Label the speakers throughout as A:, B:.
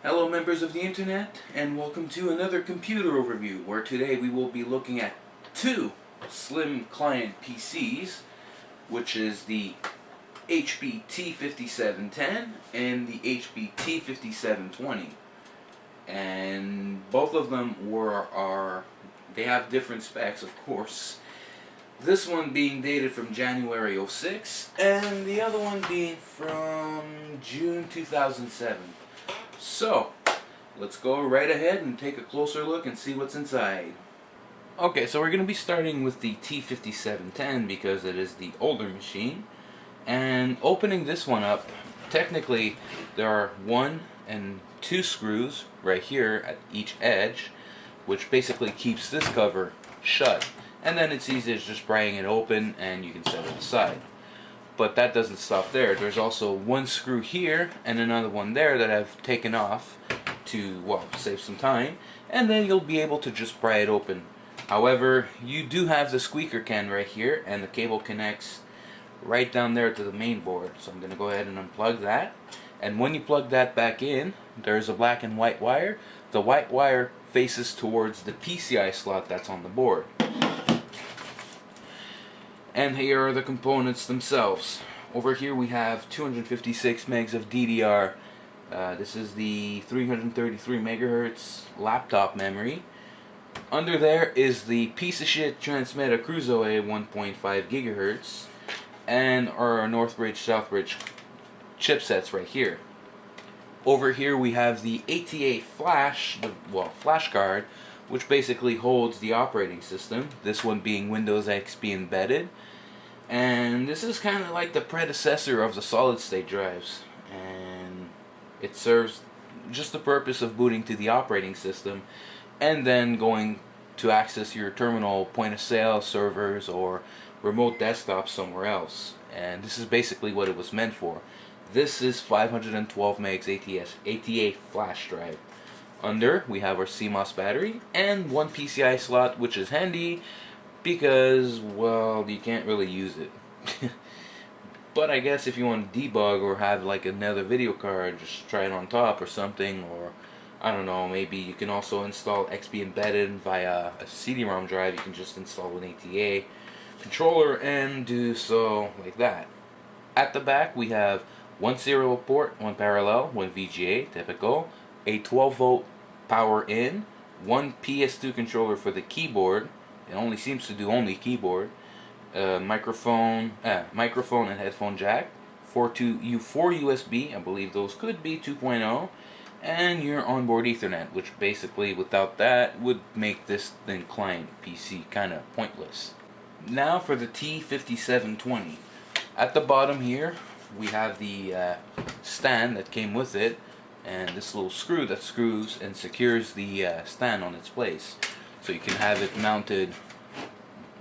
A: Hello members of the internet, and welcome to another computer overview, where today we will be looking at two slim client PCs, which is the HP T5710 and the HP T5720. And both of them they have different specs, of course. This one being dated from January '06, and the other one being from June 2007. So, let's go right ahead and take a closer look and see what's inside. Okay, so we're going to be starting with the T5710 because it is the older machine. And opening this one up, technically there are 1 and 2 screws right here at each edge, which basically keeps this cover shut. And then it's easy as just prying it open and you can set it aside. But that doesn't stop there. There's also 1 screw here and another one there that I've taken off to, well, save some time. And then you'll be able to just pry it open. However, you do have the squeaker can right here, and the cable connects right down there to the main board. So I'm going to go ahead and unplug that. And when you plug that back in, there's a black and white wire. The white wire faces towards the PCI slot that's on the board. And here are the components themselves. Over here we have 256 megs of DDR. This is the 333 megahertz laptop memory. Under there is the piece of shit Transmeta Crusoe 1.5 gigahertz and our Northbridge Southbridge chipsets right here. Over here we have the ATA flash, flash card, which basically holds the operating system, this one being Windows XP embedded. And this is kind of like the predecessor of the solid state drives, and it serves just the purpose of booting to the operating system and then going to access your terminal point of sale servers or remote desktops somewhere else. And this is basically what it was meant for. This is 512 megs ATA flash drive. Under we have our Cmos battery and 1 PCI slot, which is handy because, well, you can't really use it. But I guess if you want to debug or have like another video card, just try it on top or something, or I don't know, maybe you can also install XP embedded via a CD-ROM drive. You can just install an ATA controller and do so like that. At the back we have 1 serial port, 1 parallel, 1 VGA, typical, a 12-volt power in, 1 PS2 controller for the keyboard. It only seems to do only keyboard. Microphone and headphone jack. 4 USB, I believe those could be 2.0, and your onboard Ethernet, which basically without that would make this thin client PC kind of pointless. Now for the T5720. At the bottom here we have the stand that came with it, and this little screw that screws and secures the stand on its place. So you can have it mounted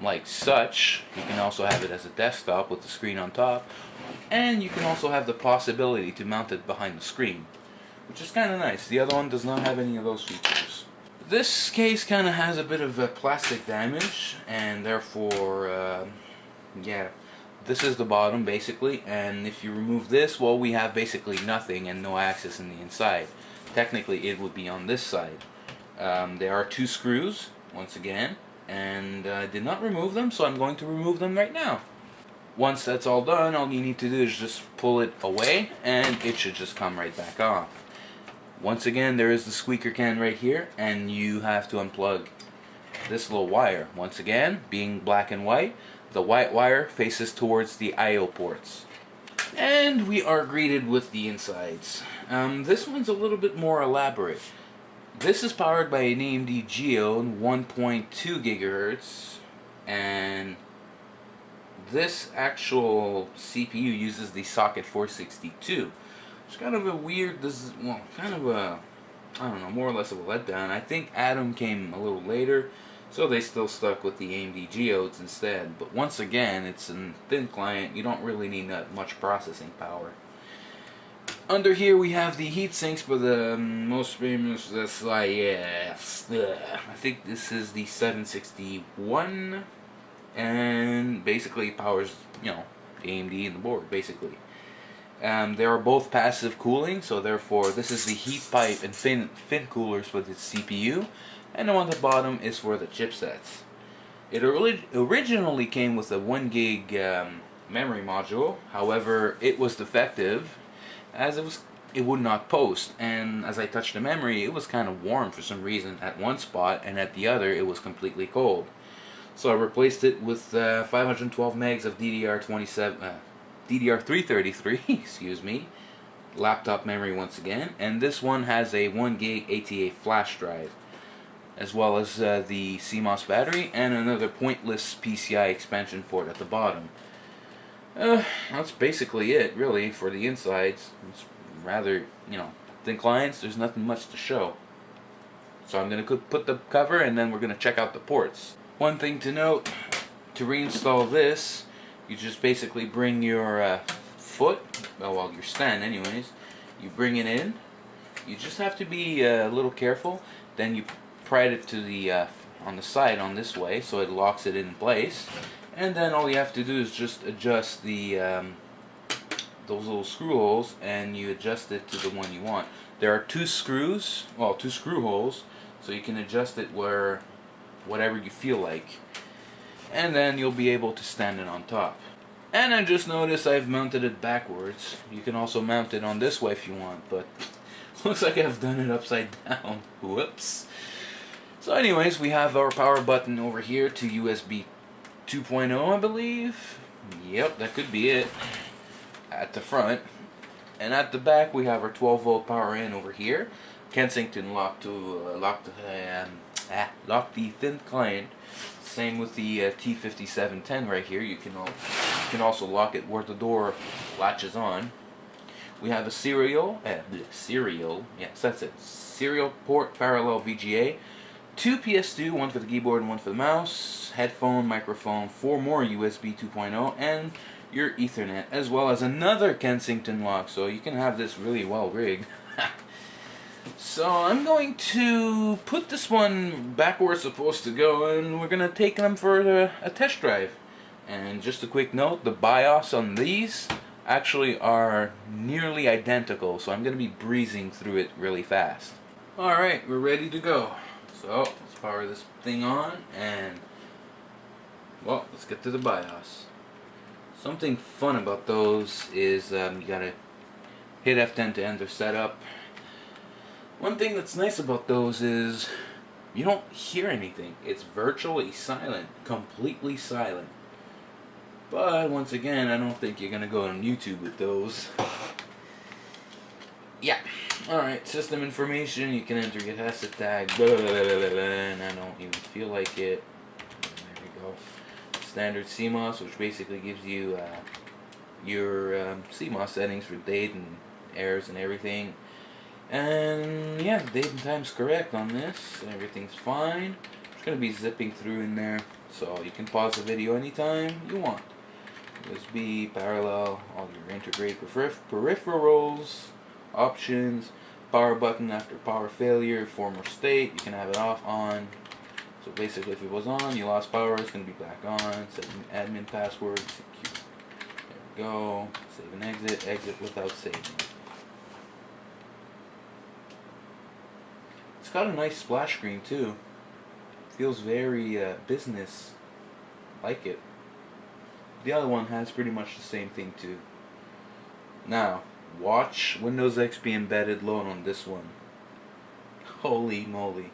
A: like such. You can also have it as a desktop with the screen on top, and you can also have the possibility to mount it behind the screen, which is kind of nice. The other one does not have any of those features. This case kind of has a bit of plastic damage, and therefore, yeah, this is the bottom basically, and if you remove this, well, we have basically nothing and no access in the inside. Technically it would be on this side. There are 2 screws, once again, and I did not remove them, so I'm going to remove them right now. Once that's all done, all you need to do is just pull it away, and it should just come right back off. Once again, there is the squeaker can right here, and you have to unplug this little wire. Once again, being black and white, the white wire faces towards the I/O ports. And we are greeted with the insides. This one's a little bit more elaborate. This is powered by an AMD Xeon 1.2 gigahertz, and this actual CPU uses the socket 462. It's kind of a weird, kind of a, I don't know, more or less of a letdown. I think Atom came a little later, so they still stuck with the AMD Geodes instead. But once again, it's a thin client. You don't really need that much processing power. Under here we have the heat sinks for the most famous, I think this is the 761, and basically powers, the AMD and the board, basically. They are both passive cooling, so therefore this is the heat pipe and fin coolers with its CPU, and the one at the bottom is for the chipsets. It originally came with a 1 gig memory module. However, it was defective as it would not post, and as I touched the memory, it was kind of warm for some reason at one spot, and at the other it was completely cold. So I replaced it with 512 megs of DDR333, excuse me, laptop memory once again, and this one has a 1 gig ATA flash drive, as well as the Cmos battery and another pointless PCI expansion port at the bottom. That's basically it, really, for the insides. It's rather, thin clients. There's nothing much to show. So I'm going to put the cover, and then we're going to check out the ports. One thing to note, to reinstall this, you just basically bring your foot, well, your stand anyways, you bring it in. You just have to be a little careful. Then you pry it to the on the side on this way, so it locks it in place. And then all you have to do is just adjust the those little screw holes, and you adjust it to the one you want. There are two screw holes, so you can adjust it whatever you feel like, and then you'll be able to stand it on top. And I just noticed I've mounted it backwards. You can also mount it on this way if you want, but looks like I've done it upside down. Whoops. So anyways, we have our power button over here to USB 2.0, I believe. Yep, that could be it. At the front. And at the back we have our 12 volt power in over here. Kensington lock to lock the thin client. Same with the T5710 right here. You can also lock it where the door latches on. We have a serial port parallel VGA, 2 PS2, one for the keyboard and one for the mouse, headphone, microphone, 4 more USB 2.0, and your Ethernet, as well as another Kensington lock, so you can have this really well rigged. So I'm going to put this one back where it's supposed to go, and we're going to take them for a test drive. And just a quick note, the BIOS on these actually are nearly identical, so I'm going to be breezing through it really fast. Alright, we're ready to go. So let's power this thing on, and well, let's get to the BIOS. Something fun about those is you gotta hit F10 to enter setup. One thing that's nice about those is you don't hear anything. It's virtually silent, completely silent. But once again, I don't think you're gonna go on YouTube with those. Yeah. Alright, system information, you can enter your asset tag, and I don't even feel like it. There we go. Standard Cmos, which basically gives you your Cmos settings for date and errors and everything. And yeah, the date and time's correct on this. Everything's fine. It's going to be zipping through in there, so you can pause the video anytime you want. USB, parallel, all your integrated peripherals, options, power button after power failure, former state, you can have it off, on. So basically if it was on, you lost power, it's going to be back on. Set an admin password, secure. There we go. Save and exit, exit without saving. It's got a nice splash screen too. Feels very business like it. The other one has pretty much the same thing too. Now, watch Windows XP Embedded load on this one. Holy moly.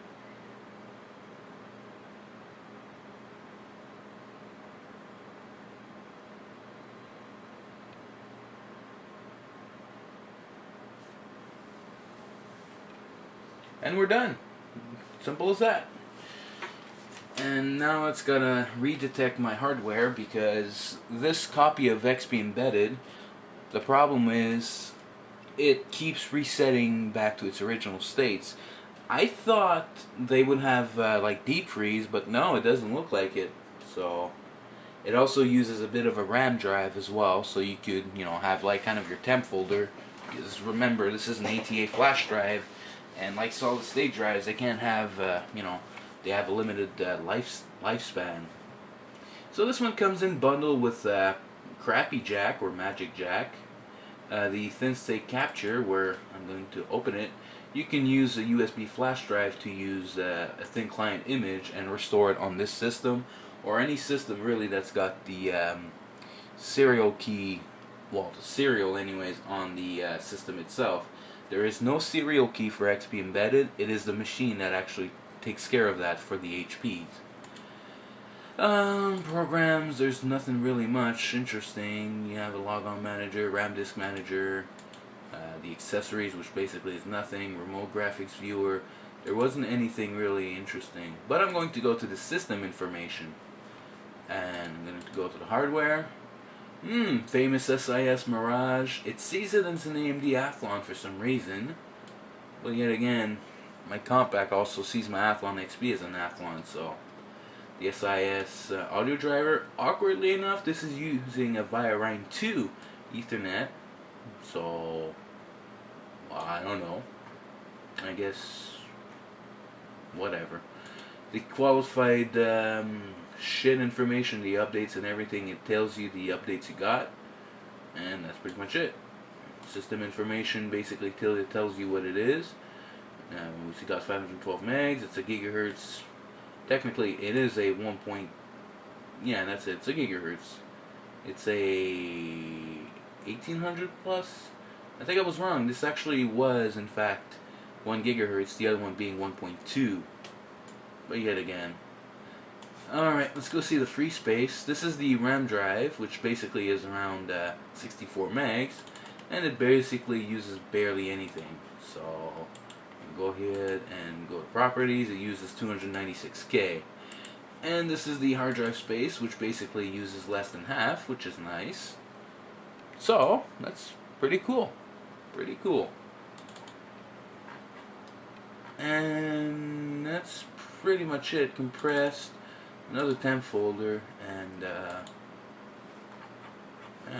A: And we're done. Simple as that. And now it's gonna redetect my hardware, because this copy of XP Embedded, the problem is it keeps resetting back to its original states. I thought they would have like deep freeze, but no, it doesn't look like it. So it also uses a bit of a RAM drive as well, so you could, have like kind of your temp folder. Because remember, this is an ATA flash drive, and like solid state drives, they can't have they have a limited lifespan. So this one comes in bundled with crappy jack or magic jack, the thin state capture, where I'm going to open it, you can use a USB flash drive to use a thin client image and restore it on this system, or any system really that's got the serial key, well, the serial anyways, on the system itself. There is no serial key for XP Embedded. It is the machine that actually takes care of that for the HPs. Programs, there's nothing really much interesting. You have a logon manager, RAM disk manager, the accessories, which basically is nothing, remote graphics viewer. There wasn't anything really interesting. But I'm going to go to the system information. And I'm going to go to the hardware. Famous SIS Mirage. It sees it as an AMD Athlon for some reason. But yet again, my compact also sees my Athlon XP as an Athlon, so the SIS audio driver, awkwardly enough, this is using a via RAN 2 Ethernet, so I don't know, I guess whatever. The qualified shit information, the updates and everything, it tells you the updates you got, and that's pretty much it. System information basically tells you what it is. We got 512 megs, it's a gigahertz. Technically, it is a 1. Yeah, that's it. It's a gigahertz. It's a 1800 plus. I think I was wrong. This actually was, in fact, 1 gigahertz. The other one being 1.2. But yet again. Alright, let's go see the free space. This is the RAM drive, which basically is around 64 megs. And it basically uses barely anything. So go ahead and go to properties. It uses 296K. And this is the hard drive space, which basically uses less than half, which is nice. So that's pretty cool. Pretty cool. And that's pretty much it. Compressed, another temp folder, and yeah,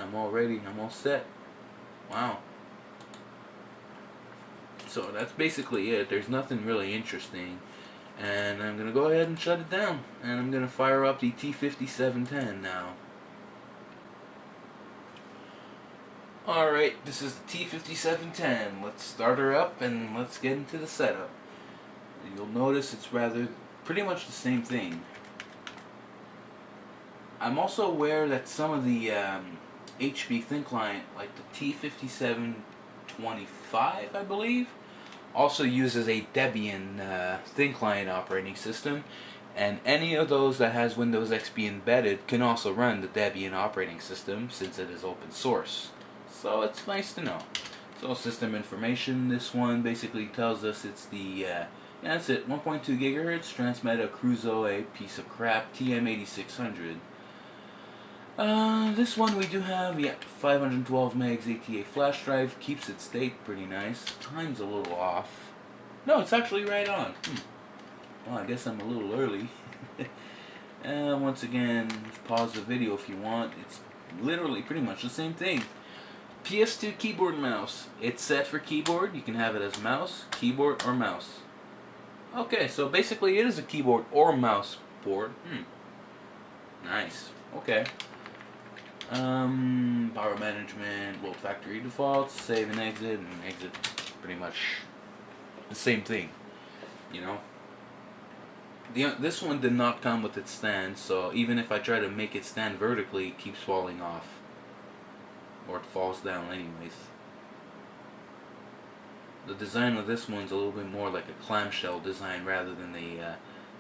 A: I'm all ready. I'm all set. Wow. So that's basically it. There's nothing really interesting. And I'm going to go ahead and shut it down. And I'm going to fire up the T5710 now. Alright, this is the T5710. Let's start her up and let's get into the setup. You'll notice it's pretty much the same thing. I'm also aware that some of the HP thin client, like the T5725, I believe, also uses a Debian thin client operating system, and any of those that has Windows XP embedded can also run the Debian operating system since it is open source. So it's nice to know. So system information, this one basically tells us it's the, yeah, that's it, 1.2 gigahertz, Transmeta Crusoe, a piece of crap, TM8600. This one we do have, yeah, 512 megs ATA flash drive, keeps its state pretty nice. Time's a little off. No, it's actually right on. Well, I guess I'm a little early. Once again, pause the video if you want. It's literally pretty much the same thing. PS2 keyboard and mouse. It's set for keyboard. You can have it as mouse, keyboard, or mouse. Okay, so basically it is a keyboard or mouse board. Nice. Okay. Power management, well, factory defaults, save and exit pretty much the same thing, you know. This one did not come with its stand, so even if I try to make it stand vertically, it keeps falling off, or it falls down anyways. The design of this one's a little bit more like a clamshell design rather than a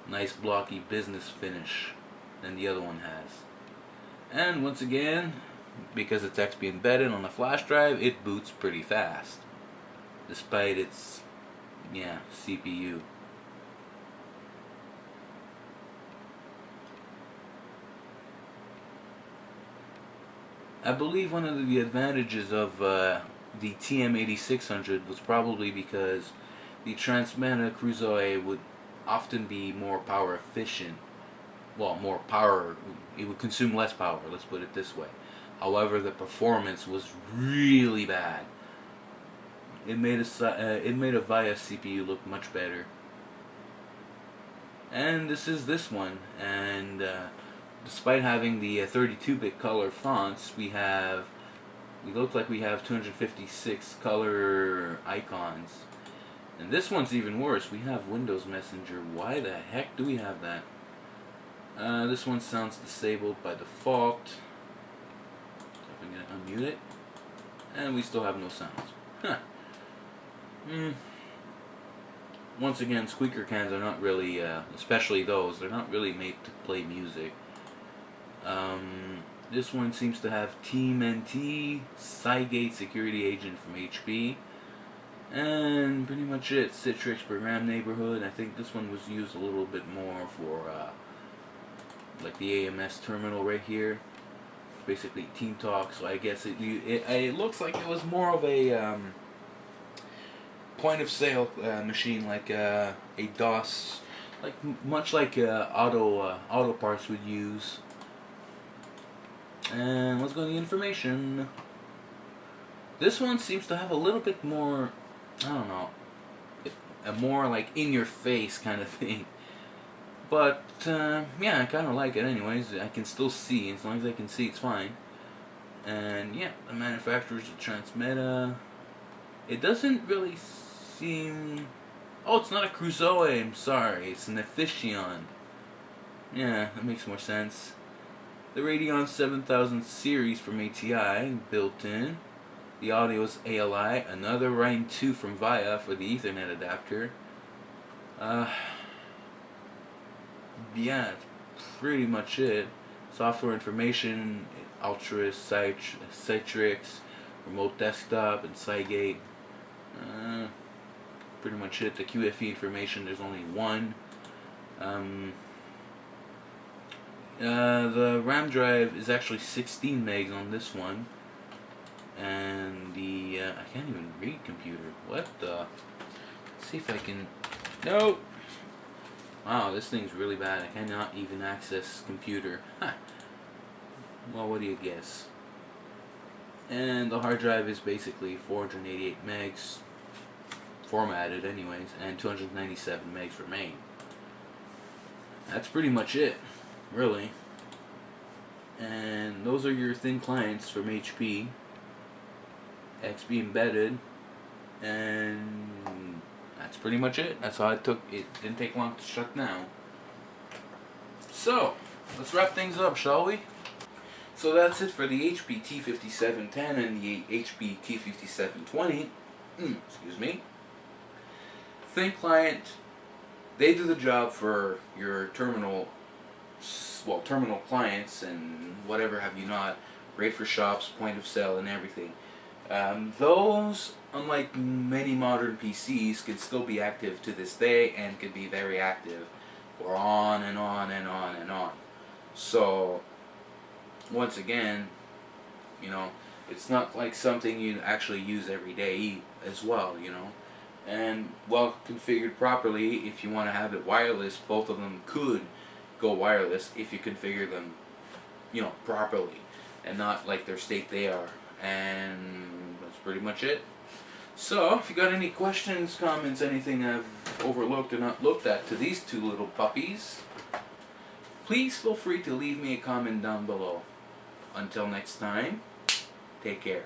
A: nice blocky business finish than the other one has. And once again, because it's XP embedded on the flash drive, it boots pretty fast, despite its, yeah, CPU. I believe one of the advantages of the TM8600 was probably because the Transmeta Crusoe would often be more power efficient. Well, more power, it would consume less power, let's put it this way. However, the performance was really bad. It made a VIA CPU look much better. And this is this one, and despite having the 32-bit color fonts, we have we look like we have 256 color icons. And this one's even worse. We have Windows Messenger. Why the heck do we have that? This one sounds disabled by default. So I'm going to unmute it. And we still have no sounds. Huh. Once again, squeaker cans are not really, especially those, they're not really made to play music. This one seems to have TMNT, Cygate Security Agent from HP. And pretty much it. Citrix Program Neighborhood. I think this one was used a little bit more for like the AMS terminal right here. Basically Team Talk. So I guess it looks like it was more of a point of sale machine, like a DOS, like much like auto parts would use. And let's go to the information. This one seems to have a little bit more, I don't know, a more like in your face kind of thing. But yeah, I kind of like it anyways. I can still see. As long as I can see, it's fine. And yeah, the manufacturer's a Transmeta. It doesn't really seem... Oh, it's not a Crusoe, I'm sorry. It's an Efficient. Yeah, that makes more sense. The Radeon 7000 series from ATI, built in. The audio is ALI. Another Rhine 2 from VIA for the Ethernet adapter. Yeah, that's pretty much it. Software information, Ultras, Citrix, Remote Desktop, and Cygate. Pretty much it. The QFE information, there's only one. The RAM drive is actually 16 megs on this one. And the, I can't even read computer. What the? Let's see if I can, nope. Wow, this thing's really bad. I cannot even access computer. Huh. Well, what do you guess? And the hard drive is basically 488 megs, formatted anyways, and 297 megs remain. That's pretty much it, really. And those are your thin clients from HP. XP embedded, and that's pretty much it. That's all it took. It didn't take long to shut down. So, let's wrap things up, shall we? So that's it for the HP T5710 and the HP T5720. Excuse me. Thin client, they do the job for your terminal, well, terminal clients and whatever have you not. Great for shops, point of sale, and everything. Those, unlike many modern PCs, can still be active to this day and can be very active for on and on and on and on. So, once again, you know, it's not like something you actually use every day as well, you know. And well configured properly, if you want to have it wireless, both of them could go wireless if you configure them, you know, properly and not like their state they are. And that's pretty much it. So, if you got any questions, comments, anything I've overlooked or not looked at to these two little puppies, please feel free to leave me a comment down below. Until next time, take care.